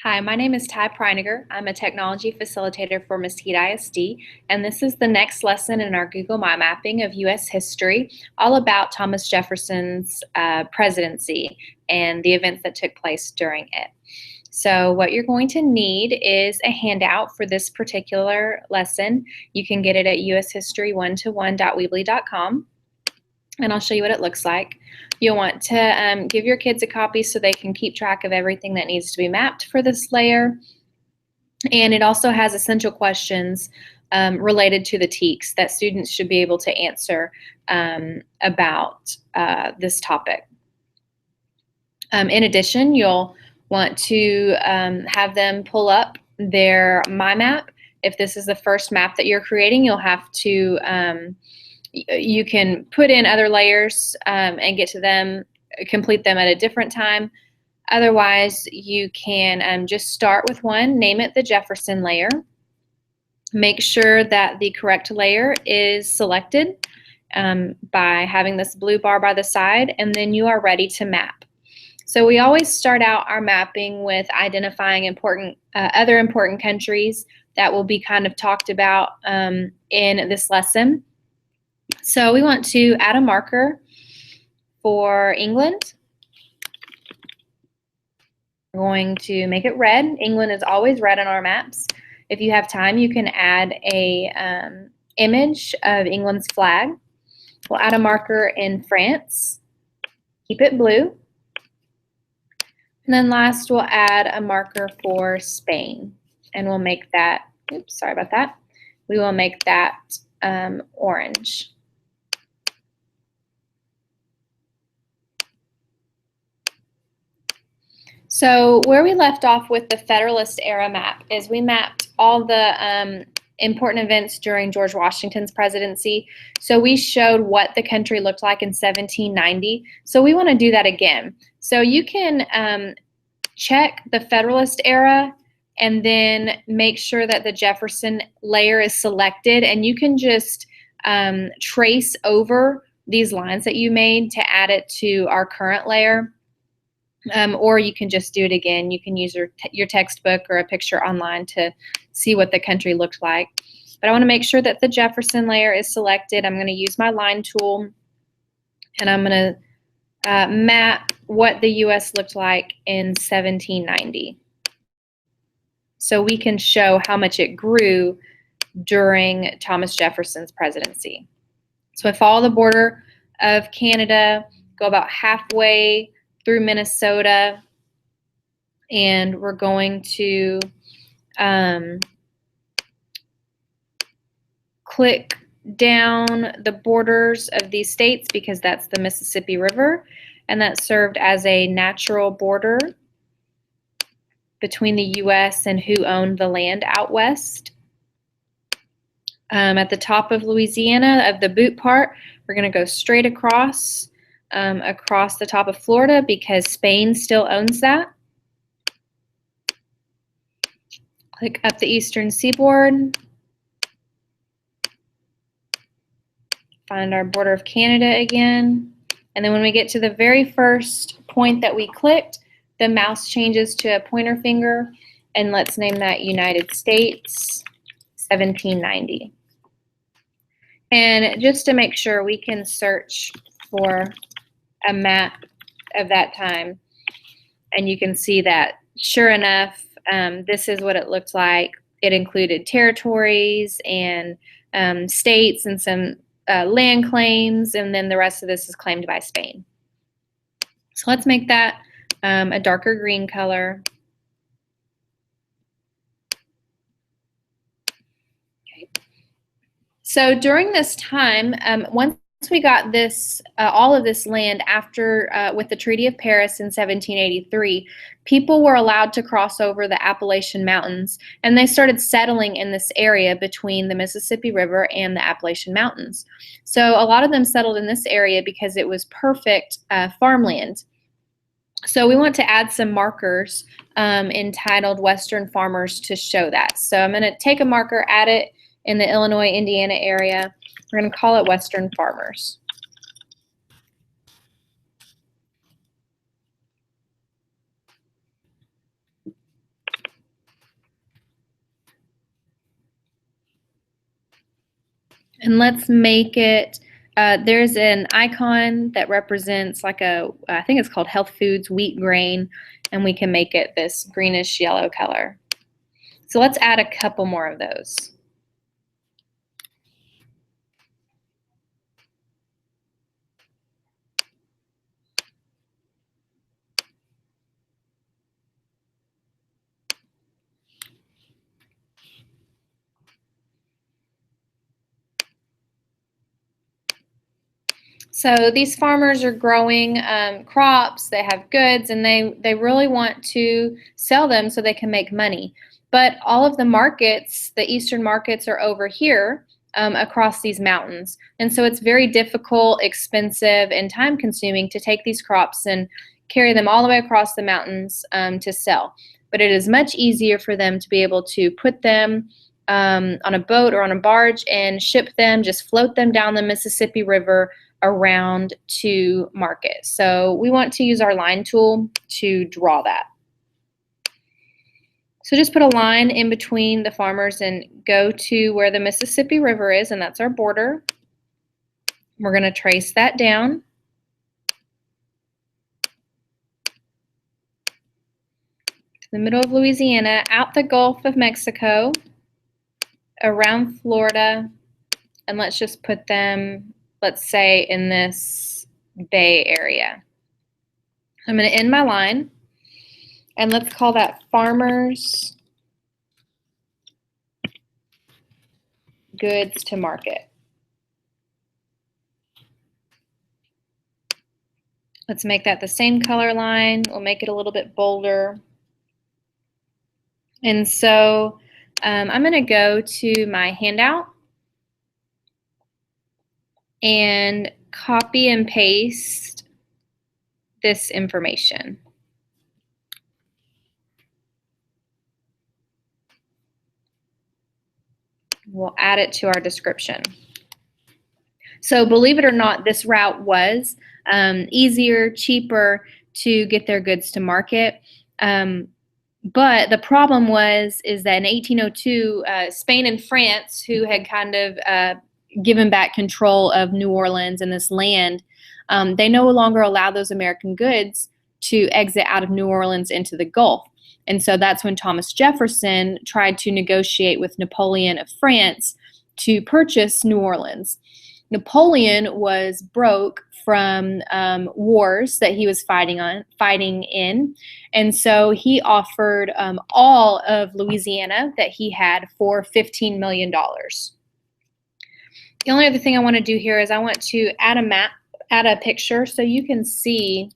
Hi, my name is Ty Preiniger. I'm a technology facilitator for Mesquite ISD, and this is the next lesson in our Google My Mapping of U.S. history, all about Thomas Jefferson's presidency and the events that took place during it. So what you're going to need is a handout for this particular lesson. You can get it at ushistory1to1.weebly.com. And I'll show you what it looks like. You'll want to give your kids a copy so they can keep track of everything that needs to be mapped for this layer. And it also has essential questions related to the TEKS that students should be able to answer about this topic. In addition, you'll want to have them pull up their My Map. If this is the first map that you're creating, you'll have to you can put in other layers and get to them, complete them at a different time. Otherwise, you can just start with one, name it the Jefferson layer. Make sure that the correct layer is selected by having this blue bar by the side, and then you are ready to map. So we always start out our mapping with identifying other important countries that will be kind of talked about in this lesson. So we want to add a marker for England. We're going to make it red. England is always red on our maps. If you have time, you can add a image of England's flag. We'll add a marker in France. Keep it blue. And then last, we'll add a marker for Spain. And we'll make that, oops, sorry about that. We will make that orange. So where we left off with the Federalist era map is we mapped all the important events during George Washington's presidency. So we showed what the country looked like in 1790. So we want to do that again. So you can check the Federalist era and then make sure that the Jefferson layer is selected, and you can just trace over these lines that you made to add it to our current layer. Or you can just do it again. You can use your textbook or a picture online to see what the country looked like. But I want to make sure that the Jefferson layer is selected. I'm going to use my line tool, and I'm going to map what the U.S. looked like in 1790. So we can show how much it grew during Thomas Jefferson's presidency. So I follow the border of Canada, go about halfway through Minnesota, and we're going to click down the borders of these states because that's the Mississippi River, and that served as a natural border between the U.S. and who owned the land out west. At the top of Louisiana, of the boot part, we're going to go straight across the top of Florida because Spain still owns that. Click up the eastern seaboard. Find our border of Canada again. And then when we get to the very first point that we clicked, the mouse changes to a pointer finger, and let's name that United States 1790. And just to make sure, we can search for a map of that time, and you can see that sure enough, this is what it looked like. It included territories and states and some land claims, and then the rest of this is claimed by Spain. So let's make that a darker green color. Okay. So during this time, once we got this, all of this land after with the Treaty of Paris in 1783, people were allowed to cross over the Appalachian Mountains, and they started settling in this area between the Mississippi River and the Appalachian Mountains. So a lot of them settled in this area because it was perfect farmland. So we want to add some markers entitled Western Farmers to show that. So I'm going to take a marker, add it in the Illinois, Indiana area. We're going to call it Western Farmers. And let's make it, there's an icon that represents like I think it's called Health Foods wheat grain, and we can make it this greenish yellow color. So let's add a couple more of those. So these farmers are growing crops, they have goods, and they really want to sell them so they can make money. But all of the markets, the eastern markets, are over here across these mountains. And so it's very difficult, expensive, and time consuming to take these crops and carry them all the way across the mountains to sell. But it is much easier for them to be able to put them on a boat or on a barge and ship them, just float them down the Mississippi River around to market. So we want to use our line tool to draw that. So just put a line in between the farmers and go to where the Mississippi River is, and that's our border. We're going to trace that down. To the middle of Louisiana, out the Gulf of Mexico, around Florida, and let's just put them, let's say, in this Bay Area. I'm going to end my line, and let's call that Farmers Goods to Market. Let's make that the same color line. We'll make it a little bit bolder. And so I'm going to go to my handout and copy and paste this information. We'll add it to our description. So believe it or not, this route was easier, cheaper to get their goods to market. But the problem is that in 1802, Spain and France, who had kind of given back control of New Orleans and this land, they no longer allowed those American goods to exit out of New Orleans into the Gulf. And so that's when Thomas Jefferson tried to negotiate with Napoleon of France to purchase New Orleans. Napoleon was broke from wars that he was fighting in, and so he offered all of Louisiana that he had for $15 million. The only other thing I want to do here is I want to add a map, add a picture, so you can see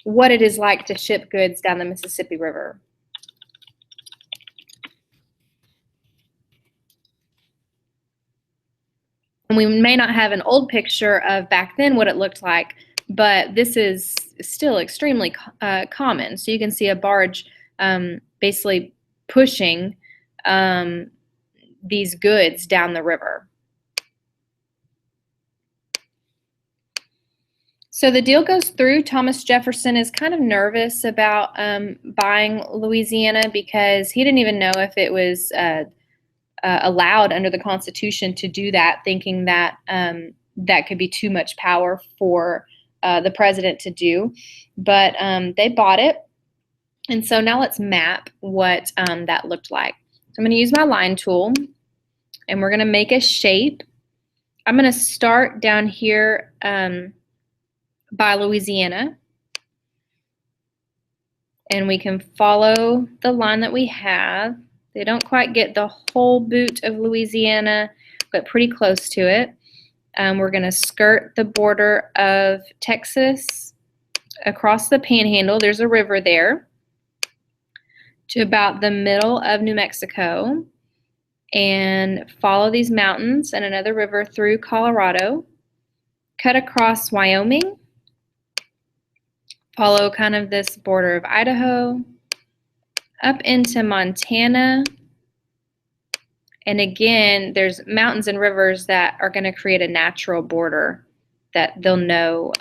what it is like to ship goods down the Mississippi River. And we may not have an old picture of back then what it looked like, but this is still extremely common. So you can see a barge basically pushing these goods down the river. So the deal goes through. Thomas Jefferson is kind of nervous about buying Louisiana because he didn't even know if it was allowed under the Constitution to do that, thinking that that could be too much power for the president to do. But they bought it. And so now let's map what that looked like. So I'm going to use my line tool, and we're going to make a shape. I'm going to start down here by Louisiana, and we can follow the line that we have. They don't quite get the whole boot of Louisiana, but pretty close to it. We're going to skirt the border of Texas across the Panhandle. There's a river there to about the middle of New Mexico, and follow these mountains and another river through Colorado, cut across Wyoming, follow kind of this border of Idaho, up into Montana. And again, there's mountains and rivers that are going to create a natural border that they'll know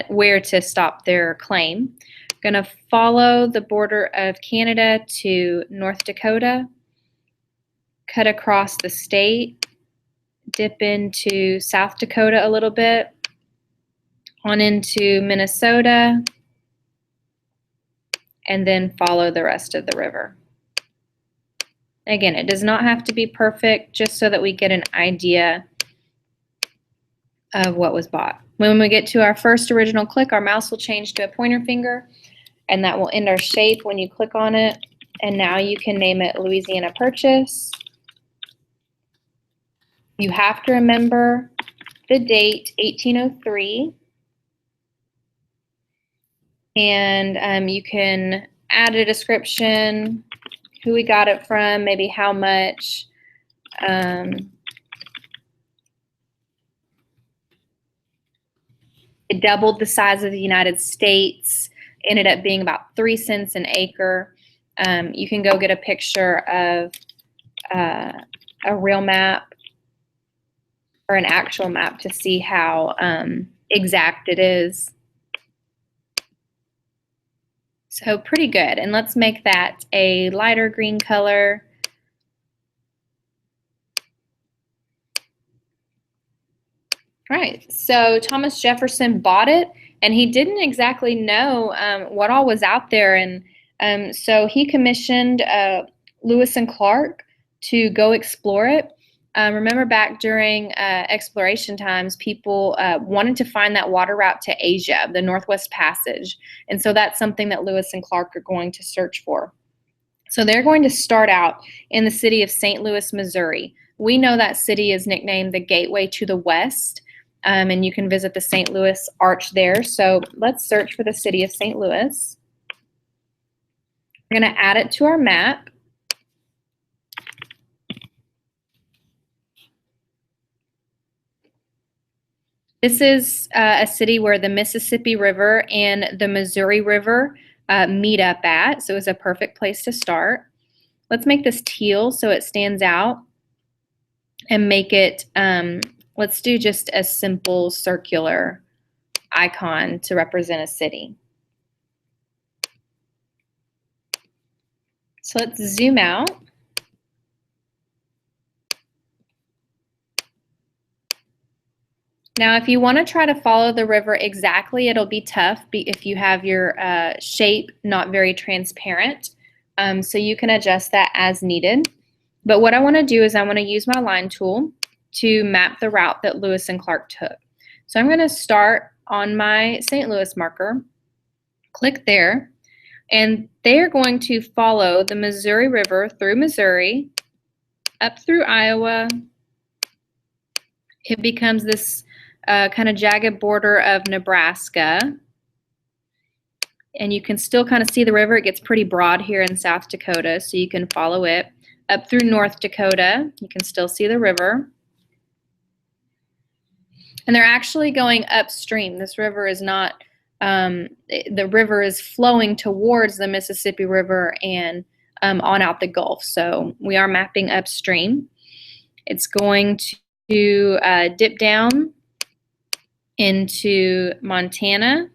where to stop their claim. Going to follow the border of Canada to North Dakota, cut across the state, dip into South Dakota a little bit, on into Minnesota, and then follow the rest of the river. Again, it does not have to be perfect, just so that we get an idea of what was bought. When we get to our first original click, our mouse will change to a pointer finger, and that will end our shape when you click on it. And now you can name it Louisiana Purchase. You have to remember the date, 1803. And you can add a description, who we got it from, maybe how much. It doubled the size of the United States, ended up being about 3 cents an acre. You can go get a picture of a real map or an actual map to see how exact it is. So pretty good. And let's make that a lighter green color. All right, so Thomas Jefferson bought it, and he didn't exactly know what all was out there. And so he commissioned Lewis and Clark to go explore it. Remember back during exploration times, people wanted to find that water route to Asia, the Northwest Passage. And so that's something that Lewis and Clark are going to search for. So they're going to start out in the city of St. Louis, Missouri. We know that city is nicknamed the Gateway to the West, and you can visit the St. Louis Arch there. So let's search for the city of St. Louis. We're going to add it to our map. This is a city where the Mississippi River and the Missouri River meet up at, so it's a perfect place to start. Let's make this teal so it stands out, and make it, let's do just a simple circular icon to represent a city. So let's zoom out. Now, if you want to try to follow the river exactly, it'll be tough if you have your shape not very transparent. So you can adjust that as needed. But what I want to do is I want to use my line tool to map the route that Lewis and Clark took. So I'm going to start on my St. Louis marker, click there, and they are going to follow the Missouri River through Missouri, up through Iowa. It becomes this kind of jagged border of Nebraska. And you can still kind of see the river. It gets pretty broad here in South Dakota, so you can follow it. Up through North Dakota, you can still see the river. And they're actually going upstream. This river is not, the river is flowing towards the Mississippi River and on out the Gulf. So we are mapping upstream. It's going to dip down into Montana.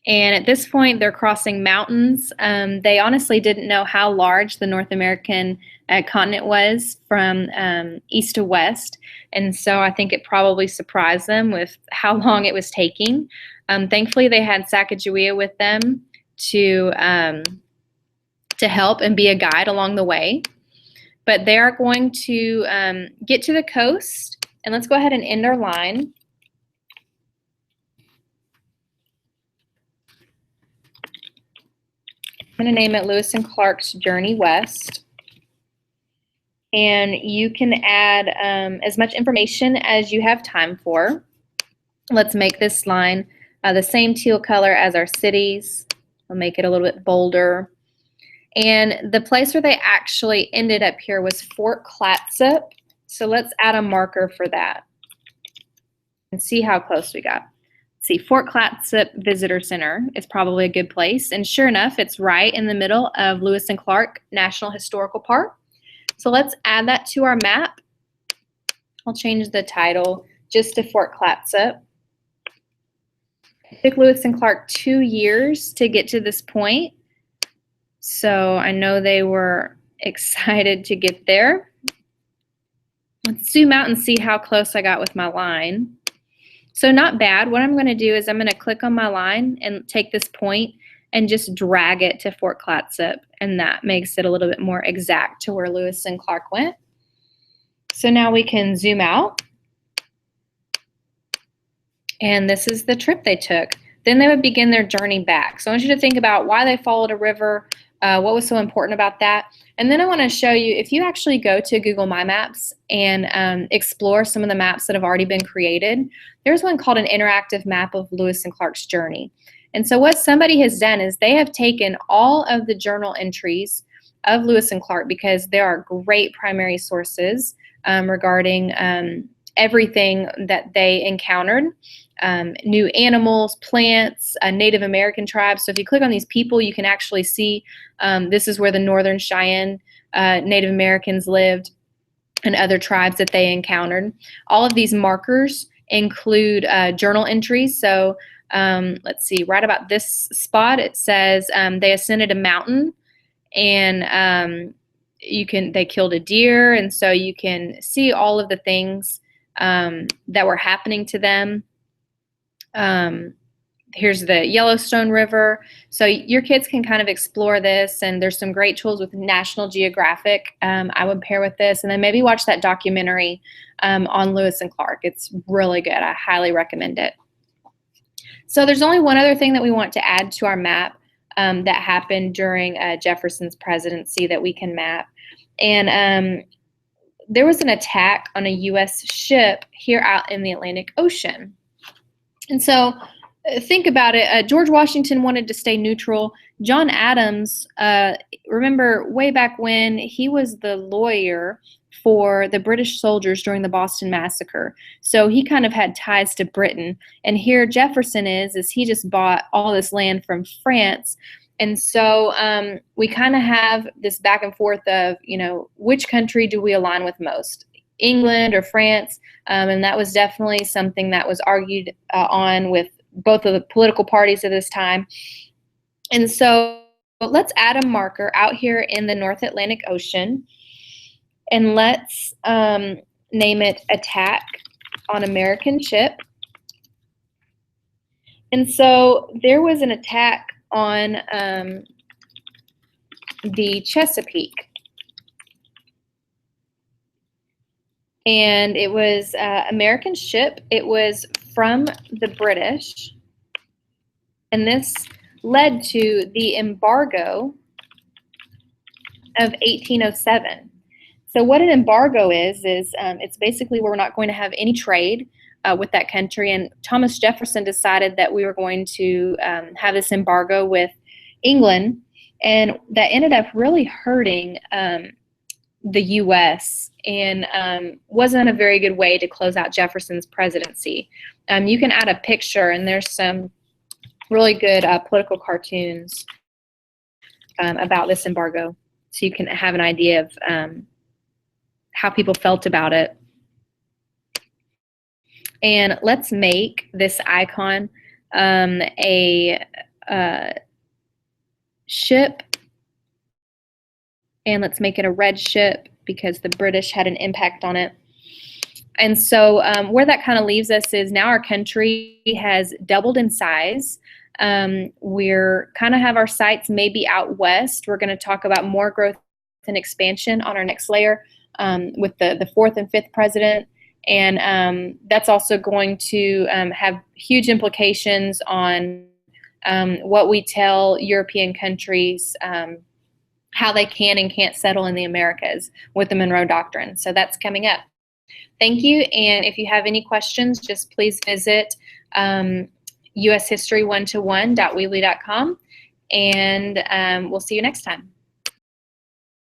And at this point, they're crossing mountains. They honestly didn't know how large the North American continent was from east to west. And so I think it probably surprised them with how long it was taking. Thankfully, they had Sacagawea with them to help and be a guide along the way. But they are going to get to the coast. And let's go ahead and end our line. I'm going to name it Lewis and Clark's Journey West. And you can add as much information as you have time for. Let's make this line the same teal color as our cities. I'll make it a little bit bolder. And the place where they actually ended up here was Fort Clatsop. So let's add a marker for that and see how close we got. See, Fort Clatsop Visitor Center is probably a good place. And sure enough, it's right in the middle of Lewis and Clark National Historical Park. So let's add that to our map. I'll change the title just to Fort Clatsop. It took Lewis and Clark 2 years to get to this point. So I know they were excited to get there. Let's zoom out and see how close I got with my line. So not bad. What I'm going to do is I'm going to click on my line and take this point and just drag it to Fort Clatsop, and that makes it a little bit more exact to where Lewis and Clark went. So now we can zoom out, and this is the trip they took. Then they would begin their journey back. So I want you to think about why they followed a river, what was so important about that. And then I want to show you, if you actually go to Google My Maps and explore some of the maps that have already been created, there's one called an interactive map of Lewis and Clark's journey. And so what somebody has done is they have taken all of the journal entries of Lewis and Clark, because there are great primary sources regarding everything that they encountered. New animals, plants, Native American tribes. So if you click on these people, you can actually see this is where the Northern Cheyenne Native Americans lived and other tribes that they encountered. All of these markers include journal entries. So let's see, right about this spot, it says they ascended a mountain, and they killed a deer, and so you can see all of the things that were happening to them. Here's the Yellowstone River. So your kids can kind of explore this, and there's some great tools with National Geographic I would pair with this, and then maybe watch that documentary on Lewis and Clark. It's really good. I highly recommend it. So there's only one other thing that we want to add to our map that happened during Jefferson's presidency that we can map. And there was an attack on a U.S. ship here out in the Atlantic Ocean. And so think about it. George Washington wanted to stay neutral. John Adams, remember way back when, he was the lawyer for the British soldiers during the Boston Massacre. So he kind of had ties to Britain. And here Jefferson is he just bought all this land from France. And so we kind of have this back and forth of, which country do we align with most? England or France? And that was definitely something that was argued on with both of the political parties at this time. And so let's add a marker out here in the North Atlantic Ocean, and let's name it Attack on American Ship. And so there was an attack on the Chesapeake. And it was American ship. It was from the British. And this led to the embargo of 1807. So what an embargo is it's basically where we're not going to have any trade with that country. And Thomas Jefferson decided that we were going to have this embargo with England. And that ended up really hurting the U.S. and wasn't a very good way to close out Jefferson's presidency. You can add a picture, and there's some really good political cartoons about this embargo, so you can have an idea of how people felt about it. And let's make this icon a ship, and let's make it a red ship because the British had an impact on it. And so where that kind of leaves us is now our country has doubled in size. We're kind of have our sights maybe out west. We're going to talk about more growth and expansion on our next layer with the fourth and fifth president. And that's also going to have huge implications on what we tell European countries how they can and can't settle in the Americas with the Monroe Doctrine. So that's coming up. Thank you. And if you have any questions, just please visit ushistory1to1.weebly.com, and we'll see you next time.